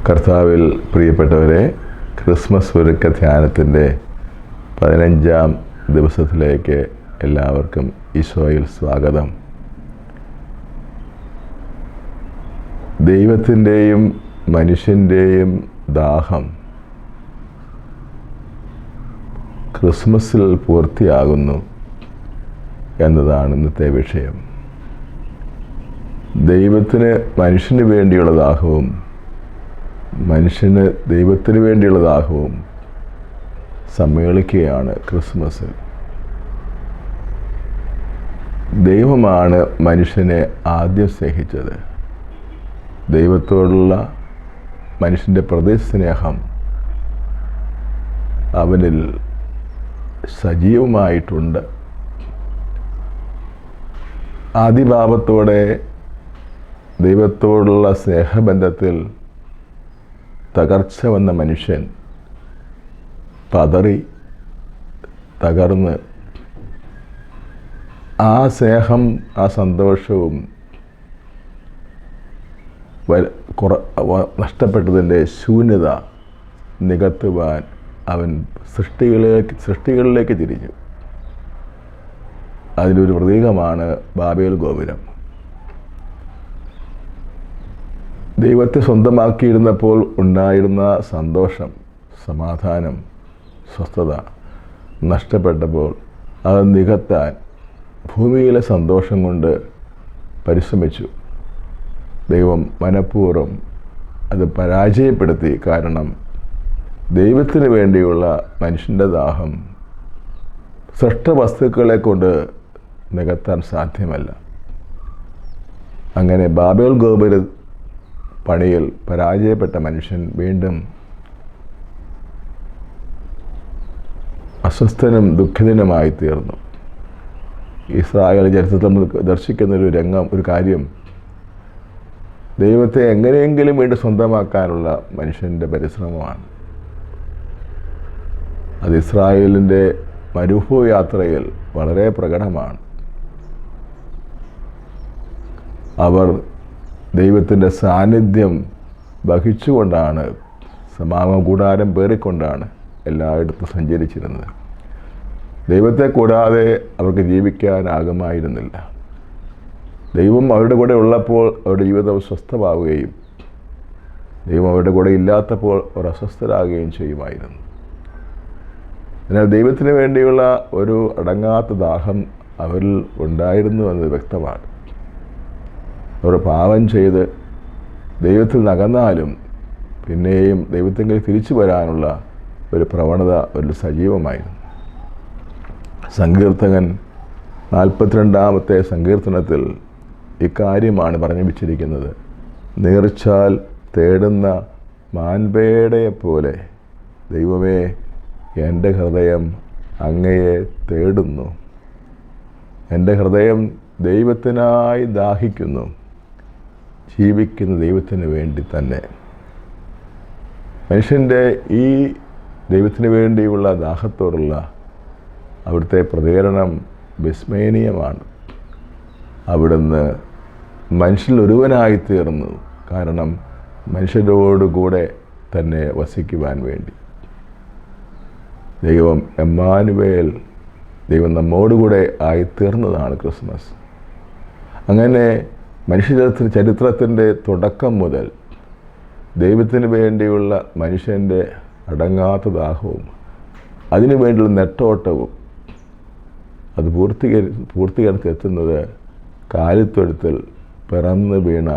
കർത്താവിൽ പ്രിയപ്പെട്ടവരെ, ക്രിസ്മസ് ഒരുക്ക ധ്യാനത്തിൻ്റെ 15-ാം ദിവസത്തിലേക്ക് എല്ലാവർക്കും ഈശോയിൽ സ്വാഗതം. ദൈവത്തിൻ്റെയും മനുഷ്യൻ്റെയും ദാഹം ക്രിസ്മസിൽ പൂർത്തിയാകുന്നു എന്നതാണ് ഇന്നത്തെ വിഷയം. ദൈവത്തിന് മനുഷ്യന് വേണ്ടിയുള്ള ദാഹവും മനുഷ്യന് ദൈവത്തിന് വേണ്ടിയുള്ള ദാഹവും സമ്മേളിക്കുകയാണ് ക്രിസ്മസിൽ. ദൈവമാണ് മനുഷ്യനെ ആദ്യം സ്നേഹിച്ചത്. ദൈവത്തോടുള്ള മനുഷ്യൻ്റെ പ്രതിസ്നേഹം അവനിൽ സജീവമായിട്ടുണ്ട്. ആദിഭാവത്തോടെ ദൈവത്തോടുള്ള സ്നേഹബന്ധത്തിൽ തകർച്ച വന്ന മനുഷ്യൻ പതറി തകർന്ന് ആ സ്നേഹം ആ സന്തോഷവും നഷ്ടപ്പെട്ടതിൻ്റെ ശൂന്യത നികത്തുവാൻ അവൻ സൃഷ്ടികളിലേക്ക് തിരിഞ്ഞു. അതിനൊരു പ്രതീകമാണ് ബാബേൽ ഗോപുരം. ദൈവത്തെ സ്വന്തമാക്കിയിരുന്നപ്പോൾ ഉണ്ടായിരുന്ന സന്തോഷം, സമാധാനം, സ്വസ്ഥത നഷ്ടപ്പെട്ടപ്പോൾ അത് നികത്താൻ ഭൂമിയിലെ സന്തോഷം കൊണ്ട് പരിശ്രമിച്ചു. ദൈവം മനഃപൂർവ്വം അത് പരാജയപ്പെടുത്തി. കാരണം ദൈവത്തിന് വേണ്ടിയുള്ള മനുഷ്യൻ്റെ ദാഹം സൃഷ്ടവസ്തുക്കളെ കൊണ്ട് നികത്താൻ സാധ്യമല്ല. അങ്ങനെ ബാബേൽ ഗോപുര പണിയിൽ പരാജയപ്പെട്ട മനുഷ്യൻ വീണ്ടും അസ്വസ്ഥനും ദുഃഖിതനുമായി തീർന്നു. ഇസ്രായേൽ ചരിത്രത്തിൽ നമ്മൾ ദർശിക്കുന്ന ഒരു കാര്യം ദൈവത്തെ എങ്ങനെയെങ്കിലും വേണ്ടി സ്വന്തമാക്കാനുള്ള മനുഷ്യൻ്റെ പരിശ്രമമാണ്. അത് ഇസ്രായേലിൻ്റെ മരുഭൂമി യാത്രയിൽ വളരെ പ്രകടമാണ്. അവർ ദൈവത്തിൻ്റെ സാന്നിധ്യം വഹിച്ചുകൊണ്ടാണ്, സമാഗമ കൂടാരം പേറിക്കൊണ്ടാണ് എല്ലായിടത്തും സഞ്ചരിച്ചിരുന്നത്. ദൈവത്തെ കൂടാതെ അവർക്ക് ജീവിക്കാനാകുമായിരുന്നില്ല. ദൈവം അവരുടെ കൂടെ ഉള്ളപ്പോൾ അവരുടെ ജീവിതം സ്വസ്ഥമാവുകയും ദൈവം അവരുടെ കൂടെ ഇല്ലാത്തപ്പോൾ അവർ അസ്വസ്ഥരാകുകയും ചെയ്യുമായിരുന്നു. എന്നാൽ ദൈവത്തിന് വേണ്ടിയുള്ള ഒരു അടങ്ങാത്ത ദാഹം അവരിൽ ഉണ്ടായിരുന്നു എന്നത് വ്യക്തമാണ്. അവർ പാപം ചെയ്ത് ദൈവത്തിൽ നകന്നാലും പിന്നെയും ദൈവത്തിലേക്ക് തിരിച്ചു വരാനുള്ള ഒരു പ്രവണത ഒരു സജീവമായിരുന്നു. സങ്കീർത്തകൻ 42-ാമത്തെ സങ്കീർത്തനത്തിൽ ഇക്കാര്യമാണ് പറഞ്ഞു വച്ചിരിക്കുന്നത്. നീർച്ചാൽ തേടുന്ന മാൻപേടയെപ്പോലെ ദൈവമേ, എൻ്റെ ഹൃദയം അങ്ങയെ തേടുന്നു. എൻ്റെ ഹൃദയം ദൈവത്തിനായി ദാഹിക്കുന്നു, ജീവിക്കുന്ന ദൈവത്തിന് വേണ്ടി തന്നെ. മനുഷ്യൻ്റെ ഈ ദൈവത്തിന് വേണ്ടിയുള്ള ദാഹത്തോടുള്ള അവിടുത്തെ പ്രതികരണം വിസ്മയനീയമാണ്. അവിടുന്ന് മനുഷ്യരിൽ ഒരുവനായിത്തീർന്നു. കാരണം മനുഷ്യരോടുകൂടെ തന്നെ വസിക്കുവാൻ വേണ്ടി. ദൈവം എമ്മാനുവേൽ, ദൈവം നമ്മോടുകൂടെ ആയിത്തീർന്നതാണ് ക്രിസ്മസ്. അങ്ങനെ ചരിത്രത്തിൻ്റെ തുടക്കം മുതൽ ദൈവത്തിന് വേണ്ടിയുള്ള മനുഷ്യൻ്റെ അടങ്ങാത്ത ദാഹവും അതിനു വേണ്ടിയുള്ള നെട്ടോട്ടവും അത് പൂർത്തീകരണത്തിലെത്തുന്നത് കാലിത്തൊഴുത്തിൽ പിറന്നു വീണ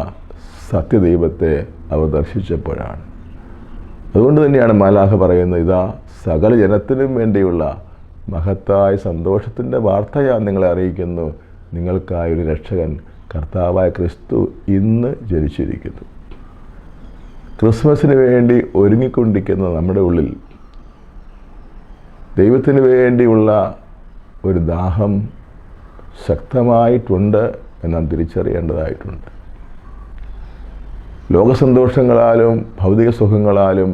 സത്യദൈവത്തെ അവർ ദർശിച്ചപ്പോഴാണ്. അതുകൊണ്ട് തന്നെയാണ് മാലാഖ പറയുന്നത്, ഇതാ സകല ജനത്തിനും വേണ്ടിയുള്ള മഹത്തായ സന്തോഷത്തിൻ്റെ വാർത്ത ഞാൻ നിങ്ങളെ അറിയിക്കുന്നു. നിങ്ങൾക്കായൊരു രക്ഷകൻ, കർത്താവായ ക്രിസ്തു ഇന്ന് ജനിച്ചിരിക്കുന്നു. ക്രിസ്മസിന് വേണ്ടി ഒരുങ്ങിക്കൊണ്ടിരിക്കുന്ന നമ്മുടെ ഉള്ളിൽ ദൈവത്തിന് വേണ്ടിയുള്ള ഒരു ദാഹം ശക്തമായിട്ടുണ്ട് എന്ന് നാം തിരിച്ചറിയേണ്ടതായിട്ടുണ്ട്. ലോകസന്തോഷങ്ങളാലും ഭൗതിക സുഖങ്ങളാലും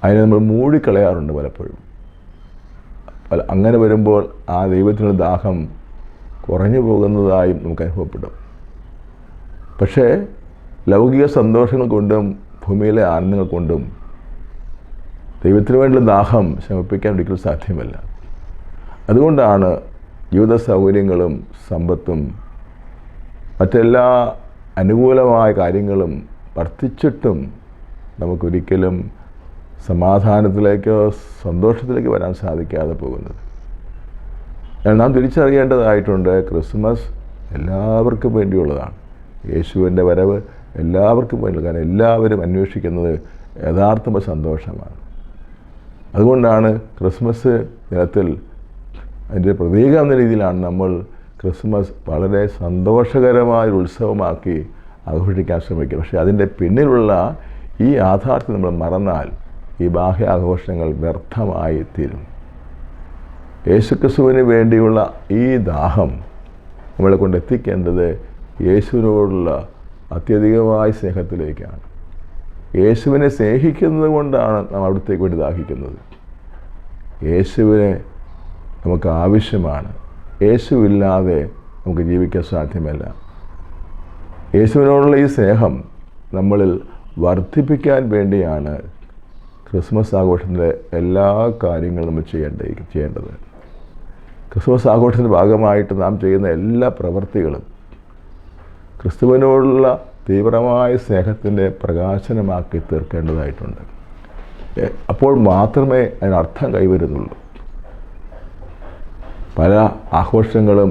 അതിനെ നമ്മൾ മൂടിക്കളയാറുണ്ട് പലപ്പോഴും. അങ്ങനെ വരുമ്പോൾ ആ ദൈവത്തിനുള്ള ദാഹം കുറഞ്ഞു പോകുന്നതായും നമുക്ക് അനുഭവപ്പെടും. പക്ഷേ ലൗകിക സന്തോഷങ്ങൾ കൊണ്ടും ഭൂമിയിലെ ആനന്ദങ്ങൾ കൊണ്ടും ദൈവത്തിന് വേണ്ടി ദാഹം ശമിപ്പിക്കാൻ ഒരിക്കലും സാധ്യമല്ല. അതുകൊണ്ടാണ് ജീവിത സൗകര്യങ്ങളും സമ്പത്തും മറ്റെല്ലാ അനുകൂലമായ കാര്യങ്ങളും വർദ്ധിച്ചിട്ടും നമുക്കൊരിക്കലും സമാധാനത്തിലേക്കോ സന്തോഷത്തിലേക്ക് വരാൻ സാധിക്കാതെ പോകുന്നത്. എന്നാൽ നാം തിരിച്ചറിയേണ്ടതായിട്ടുണ്ട്, ക്രിസ്മസ് എല്ലാവർക്കും വേണ്ടിയുള്ളതാണ്. യേശുവിൻ്റെ വരവ് എല്ലാവർക്കും വേണ്ടിയുള്ള, കാരണം എല്ലാവരും അന്വേഷിക്കുന്നത് യഥാർത്ഥമായ സന്തോഷമാണ്. അതുകൊണ്ടാണ് ക്രിസ്മസ് ദിനത്തിൽ അതിൻ്റെ പ്രതീകം എന്ന രീതിയിലാണ് നമ്മൾ ക്രിസ്മസ് വളരെ സന്തോഷകരമായ ഉത്സവമാക്കി ആഘോഷിക്കാൻ ശ്രമിക്കുക. പക്ഷേ അതിൻ്റെ പിന്നിലുള്ള ഈ യാഥാർത്ഥ്യം നമ്മൾ മറന്നാൽ ഈ ബാഹ്യ ആഘോഷങ്ങൾ വ്യർത്ഥമായി തീരും. യേശുക്രിസ്തുവിന് വേണ്ടിയുള്ള ഈ ദാഹം നമ്മളെ കൊണ്ട് എത്തിക്കേണ്ടത് യേശുവിനോടുള്ള അത്യധികമായ സ്നേഹത്തിലേക്കാണ്. യേശുവിനെ സ്നേഹിക്കുന്നത് കൊണ്ടാണ് നാം അവിടത്തേക്ക് വേണ്ടി ദാഹിക്കുന്നത്. യേശുവിനെ നമുക്ക് ആവശ്യമാണ്. യേശുവില്ലാതെ നമുക്ക് ജീവിക്കാൻ സാധ്യമല്ല. യേശുവിനോടുള്ള ഈ സ്നേഹം നമ്മളിൽ വർദ്ധിപ്പിക്കാൻ വേണ്ടിയാണ് ക്രിസ്മസ് ആഘോഷത്തിൻ്റെ എല്ലാ കാര്യങ്ങളും നമ്മൾ ചെയ്യേണ്ടത്. ക്രിസ്മസ് ആഘോഷത്തിൻ്റെ ഭാഗമായിട്ട് നാം ചെയ്യുന്ന എല്ലാ പ്രവൃത്തികളും ക്രിസ്തുവിനോടുള്ള തീവ്രമായ സ്നേഹത്തിൻ്റെ പ്രകാശനമാക്കി തീർക്കേണ്ടതായിട്ടുണ്ട്. അപ്പോൾ മാത്രമേ അതിനർത്ഥം കൈവരുന്നുള്ളൂ. പല ആഘോഷങ്ങളും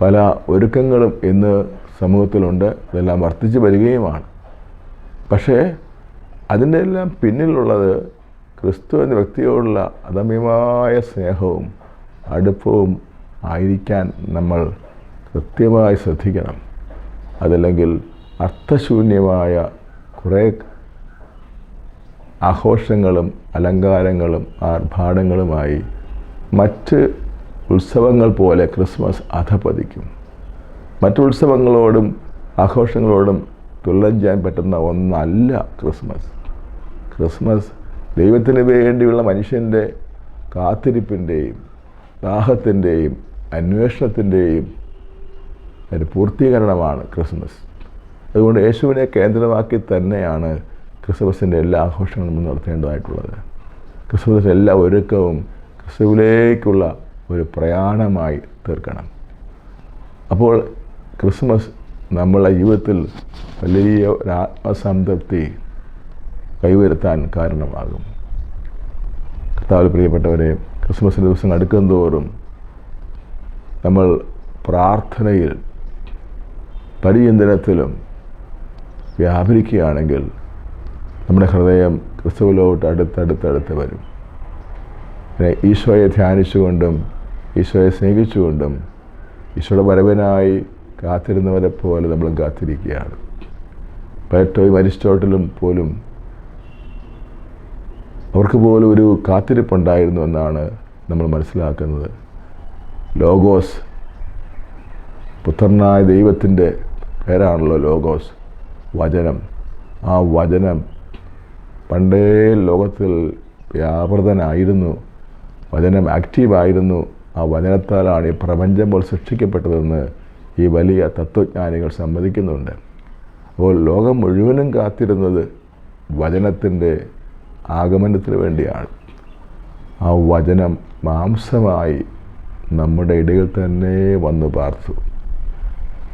പല ഒരുക്കങ്ങളും ഇന്ന് സമൂഹത്തിലുണ്ട്. ഇതെല്ലാം വർദ്ധിച്ചു വരികയുമാണ്. പക്ഷേ അതിൻ്റെ എല്ലാം പിന്നിലുള്ളത് ക്രിസ്തു എന്ന വ്യക്തിയോടുള്ള അദമ്യമായ സ്നേഹവും അടുപ്പവും ആയിരിക്കാൻ നമ്മൾ കൃത്യമായി ശ്രദ്ധിക്കണം. അതല്ലെങ്കിൽ അർത്ഥശൂന്യമായ കുറേ ആഘോഷങ്ങളും അലങ്കാരങ്ങളും ആർഭാടങ്ങളുമായി മറ്റ് ഉത്സവങ്ങൾ പോലെ ക്രിസ്മസ് അധപതിക്കും. മറ്റു ഉത്സവങ്ങളോടും ആഘോഷങ്ങളോടും തുല്യം ചെയ്യാൻ പറ്റുന്ന ഒന്നല്ല ക്രിസ്മസ്. ക്രിസ്മസ് ദൈവത്തിന് വേണ്ടിയുള്ള മനുഷ്യൻ്റെ കാത്തിരിപ്പിൻ്റെയും ദാഹത്തിൻ്റെയും അന്വേഷണത്തിൻ്റെയും ഒരു പൂർത്തീകരണമാണ് ക്രിസ്മസ്. അതുകൊണ്ട് യേശുവിനെ കേന്ദ്രമാക്കി തന്നെയാണ് ക്രിസ്മസിൻ്റെ എല്ലാ ആഘോഷങ്ങളും നടത്തേണ്ടതായിട്ടുള്ളത്. ക്രിസ്മസിൻ്റെ എല്ലാ ഒരുക്കവും ക്രിസ്തുവിലേക്കുള്ള ഒരു പ്രയാണമായി തീർക്കണം. അപ്പോൾ ക്രിസ്മസ് നമ്മളെ ജീവിതത്തിൽ വലിയ ഒരു ആത്മസംതൃപ്തി കൈവരുത്താൻ കാരണമാകും. കർത്താവിൽ പ്രിയപ്പെട്ടവരെ, ക്രിസ്മസിൻ്റെ ദിവസം അടുക്കും തോറും നമ്മൾ പ്രാർത്ഥനയിൽ പരിചിന്തനത്തിലും വ്യാപരിക്കുകയാണെങ്കിൽ നമ്മുടെ ഹൃദയം ക്രിസ്തുവിലോട്ട് അടുത്തടുത്തടുത്ത് വരും. പിന്നെ ഈശോയെ ധ്യാനിച്ചുകൊണ്ടും ഈശോയെ സ്നേഹിച്ചുകൊണ്ടും ഈശോയുടെ വരവിനായി കാത്തിരുന്നവരെ പോലെ നമ്മളും കാത്തിരിക്കുകയാണ്. പ്ലേറ്റോയും അരിസ്റ്റോട്ടലും പോലും അവർക്ക് പോലും ഒരു കാത്തിരിപ്പുണ്ടായിരുന്നു എന്നാണ് നമ്മൾ മനസ്സിലാക്കുന്നത്. ലോഗോസ്, പുത്രനായ ദൈവത്തിൻ്റെ പേരാണല്ലോ ലോഗോസ്, വചനം. ആ വചനം പണ്ടേ ലോകത്തിൽ വ്യാപൃതനായിരുന്നു. വചനം ആക്റ്റീവായിരുന്നു. ആ വചനത്താലാണ് ഈ പ്രപഞ്ചം പോൽ സൃഷ്ടിക്കപ്പെട്ടതെന്ന് ഈ വലിയ തത്വജ്ഞാനികൾ സമ്മതിക്കുന്നുണ്ട്. അപ്പോൾ ലോകം മുഴുവനും കാത്തിരുന്നത് വചനത്തിൻ്റെ ആഗമനത്തിന് വേണ്ടിയാണ്. ആ വചനം മാംസമായി നമ്മുടെ ഇടയിൽ തന്നെ വന്നു പാർത്തു.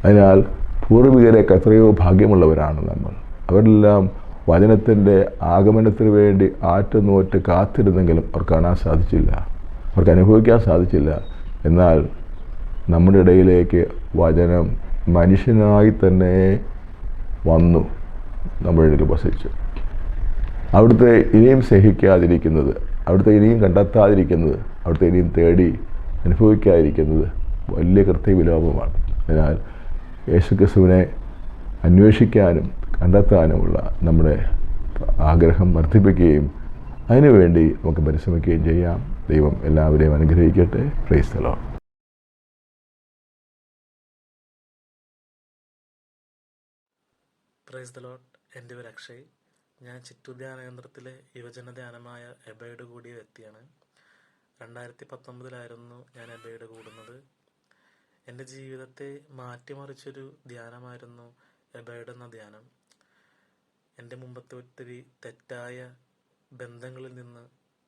അതിനാൽ പൂർവികരൊക്കെ എത്രയോ ഭാഗ്യമുള്ളവരാണ് നമ്മൾ. അവരെല്ലാം വചനത്തിൻ്റെ ആഗമനത്തിന് വേണ്ടി ആറ്റുനോറ്റ് കാത്തിരുന്നെങ്കിലും അവർക്ക് കാണാൻ സാധിച്ചില്ല, അവർക്ക് അനുഭവിക്കാൻ സാധിച്ചില്ല. എന്നാൽ നമ്മുടെ ഇടയിലേക്ക് വചനം മനുഷ്യനായി തന്നെ വന്നു, നമ്മുടെ ഇടയിൽ വസിച്ചു. അവിടുത്തെ ഇനിയും സ്നേഹിക്കാതിരിക്കുന്നത്, അവിടുത്തെ ഇനിയും കണ്ടെത്താതിരിക്കുന്നത്, അവിടുത്തെ ഇനിയും തേടി അനുഭവിക്കാതിരിക്കുന്നത് വലിയ കൃത്യവിലോപമാണ്. അതിനാൽ യേശുക്രിസ്തുവിനെ അന്വേഷിക്കാനും കണ്ടെത്താനുമുള്ള നമ്മുടെ ആഗ്രഹം വർദ്ധിപ്പിക്കുകയും അതിനുവേണ്ടി നമുക്ക് പരിശ്രമിക്കുകയും ചെയ്യാം. ദൈവം എല്ലാവരെയും അനുഗ്രഹിക്കട്ടെ. Praise the Lord. Praise the Lord. എൻ്റെ പേര് അക്ഷയ്. ഞാൻ ചിറ്റൂർ ധ്യാന കേന്ദ്രത്തിലെ യുവജന ധ്യാനമായ എബയുടെ കൂടിയ വ്യക്തിയാണ്. 2019 ഞാൻ എബയുടെ കൂടുന്നത്. എൻ്റെ ജീവിതത്തെ മാറ്റിമറിച്ചൊരു ധ്യാനമായിരുന്നു എബയുടെ എന്ന ധ്യാനം. എൻ്റെ മുമ്പത്തെ ഒത്തിരി തെറ്റായ ബന്ധങ്ങളിൽ നിന്ന്,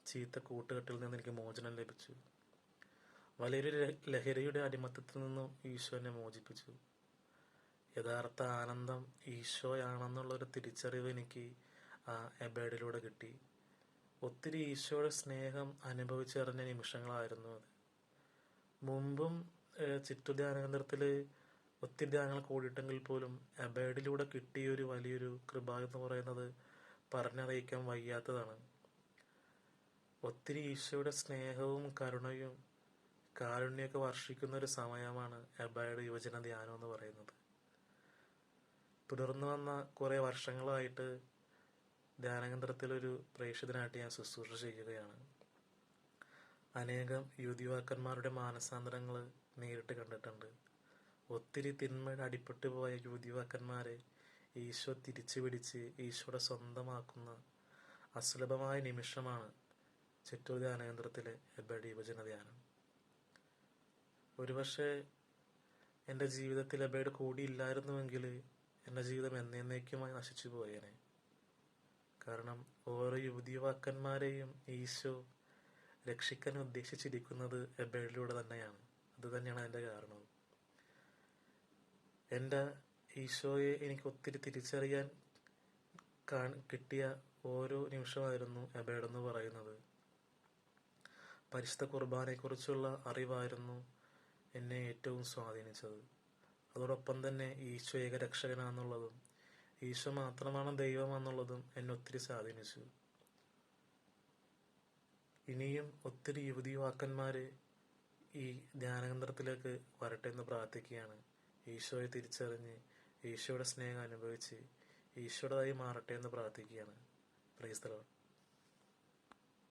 ചീത്ത കൂട്ടുകെട്ടിൽ നിന്ന് എനിക്ക് മോചനം ലഭിച്ചു. വലിയൊരു ലഹരിയുടെ അടിമത്തത്തിൽ നിന്നും ഈശോ എന്നെ മോചിപ്പിച്ചു. യഥാർത്ഥ ആനന്ദം ഈശോയാണെന്നുള്ളൊരു തിരിച്ചറിവ് എനിക്ക് ആ എബേഡിലൂടെ കിട്ടി. ഒത്തിരി ഈശോയുടെ സ്നേഹം അനുഭവിച്ചറിഞ്ഞ നിമിഷങ്ങളായിരുന്നു അത്. മുമ്പും ചിറ്റുധ്യാന കേന്ദ്രത്തിൽ ഒത്തിരി ധ്യാനങ്ങൾ കൂടിയിട്ടെങ്കിൽ പോലും എബേഡിലൂടെ കിട്ടിയൊരു വലിയൊരു കൃപ എന്ന് പറയുന്നത് പറഞ്ഞറിയിക്കാൻ വയ്യാത്തതാണ്. ഒത്തിരി ഈശോയുടെ സ്നേഹവും കരുണയും കാരുണ്യമൊക്കെ വർഷിക്കുന്ന ഒരു സമയമാണ് എബേഡ് യുവജന ധ്യാനം എന്ന് പറയുന്നത്. തുടർന്ന് വന്ന കുറേ വർഷങ്ങളായിട്ട് ധ്യാനകേന്ദ്രത്തിലൊരു പ്രേക്ഷിതനായിട്ട് ഞാൻ ശുശ്രൂഷ ചെയ്യുകയാണ്. അനേകം യുവതിയുവാക്കന്മാരുടെ മാനസാന്തരങ്ങൾ നേരിട്ട് കണ്ടിട്ടുണ്ട്. ഒത്തിരി തിന്മയുടെ അടിപ്പെട്ടു പോയ യുവതിയുവാക്കന്മാരെ ഈശോ തിരിച്ചു പിടിച്ച് ഈശോയുടെ സ്വന്തമാക്കുന്ന അസുലഭമായ നിമിഷമാണ് ചിറ്റൂർ ധ്യാനകേന്ദ്രത്തിലെ എബേഡ് യുവജന ധ്യാനം. ഒരുപക്ഷെ എൻ്റെ ജീവിതത്തിൽ എബേഡ് കൂടിയില്ലായിരുന്നുവെങ്കിൽ എൻ്റെ ജീവിതം എന്നേക്കുമായി നശിച്ചു പോയേനെ. കാരണം ഓരോ യുവതിയുവാക്കന്മാരെയും ഈശോ രക്ഷിക്കാൻ ഉദ്ദേശിച്ചിരിക്കുന്നത് എബേഡിലൂടെ തന്നെയാണ്. അത് തന്നെയാണ് അതിൻ്റെ കാരണവും. എൻ്റെ ഈശോയെ എനിക്ക് ഒത്തിരി തിരിച്ചറിയാൻ കിട്ടിയ ഓരോ നിമിഷമായിരുന്നു എബേഡെന്ന് പറയുന്നത്. പരിശുദ്ധ കുർബാനയെക്കുറിച്ചുള്ള അറിവായിരുന്നു എന്നെ ഏറ്റവും സ്വാധീനിച്ചത്. അതോടൊപ്പം തന്നെ ഈശോ ഏകരക്ഷകനാണെന്നുള്ളതും ഈശോ മാത്രമാണ് ദൈവമെന്നുള്ളതും എന്നെ ഒത്തിരി സ്വാധീനിച്ചു. ഇനിയും ഒത്തിരി യുവതിയുവാക്കന്മാർ ഈ ധ്യാനകേന്ദ്രത്തിലേക്ക് വരട്ടെ എന്ന് പ്രാർത്ഥിക്കുകയാണ്. ഈശോയെ തിരിച്ചറിഞ്ഞ് ഈശോയുടെ സ്നേഹം അനുഭവിച്ച് ഈശോയുടേതായി മാറട്ടെ എന്ന് പ്രാർത്ഥിക്കുകയാണ്. Praise the Lord.